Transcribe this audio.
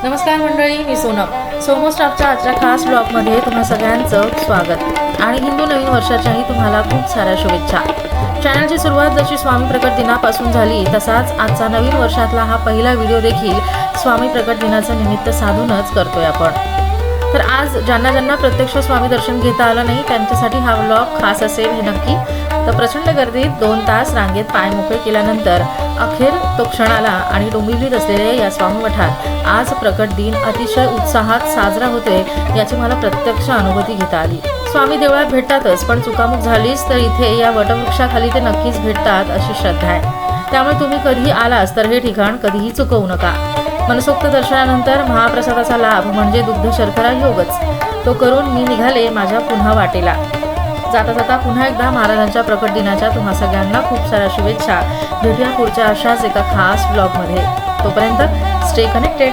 नमस्कार मंडळी, मी सोनम सोमो स्टाफच्या आजच्या खास ब्लॉगमध्ये तुम्हा सगळ्यांचं स्वागत आणि हिंदू नवीन वर्षाच्याही तुम्हाला खूप साऱ्या शुभेच्छा। चॅनलची सुरुवात जशी स्वामी प्रकट दिनापासून झाली तसाच आजचा नवीन वर्षातला हा पहिला व्हिडिओ देखील स्वामी प्रकट दिनाचं निमित्त साधूनच करतोय आपण। तर आज ज्यांना ज्यांना प्रत्यक्ष स्वामी दर्शन घेता आलं नाही त्यांच्यासाठी हा व्लॉग खास असेल हे नक्की। तर प्रचंड गर्दीत 2 तास रांगेत पाय मोकळे केल्यानंतर अखेर तो क्षण आला आणि डोंबिवलीत असलेल्या या स्वामी मठात आज प्रकट दिन अतिशय उत्साहात साजरा होतोय याची मला प्रत्यक्ष अनुभूती घेता आली। स्वामी देवळात भेटतातच, पण चुकामुक झालीच तर इथे या वटवृक्षाखाली ते नक्कीच भेटतात अशी श्रद्धा आहे। त्यामुळे तुम्ही कधीही आलास तर हे ठिकाण कधीही चुकवू नका। मनसोक्त दर्शनानंतर महाप्रसादाचा लाभ म्हणजे दुग्ध शर्करा योगच तो करून मी निघाले माझ्या पुन्हा वाटेला। जाता जाता पुन्हा एकदा महाराजांच्या प्रकट दिनाच्या तुम्हा सगळ्यांना खूप साऱ्या शुभेच्छा। भेटूया पुढच्या अशाच एका खास ब्लॉगमध्ये। तोपर्यंत स्टे कनेक्टेड।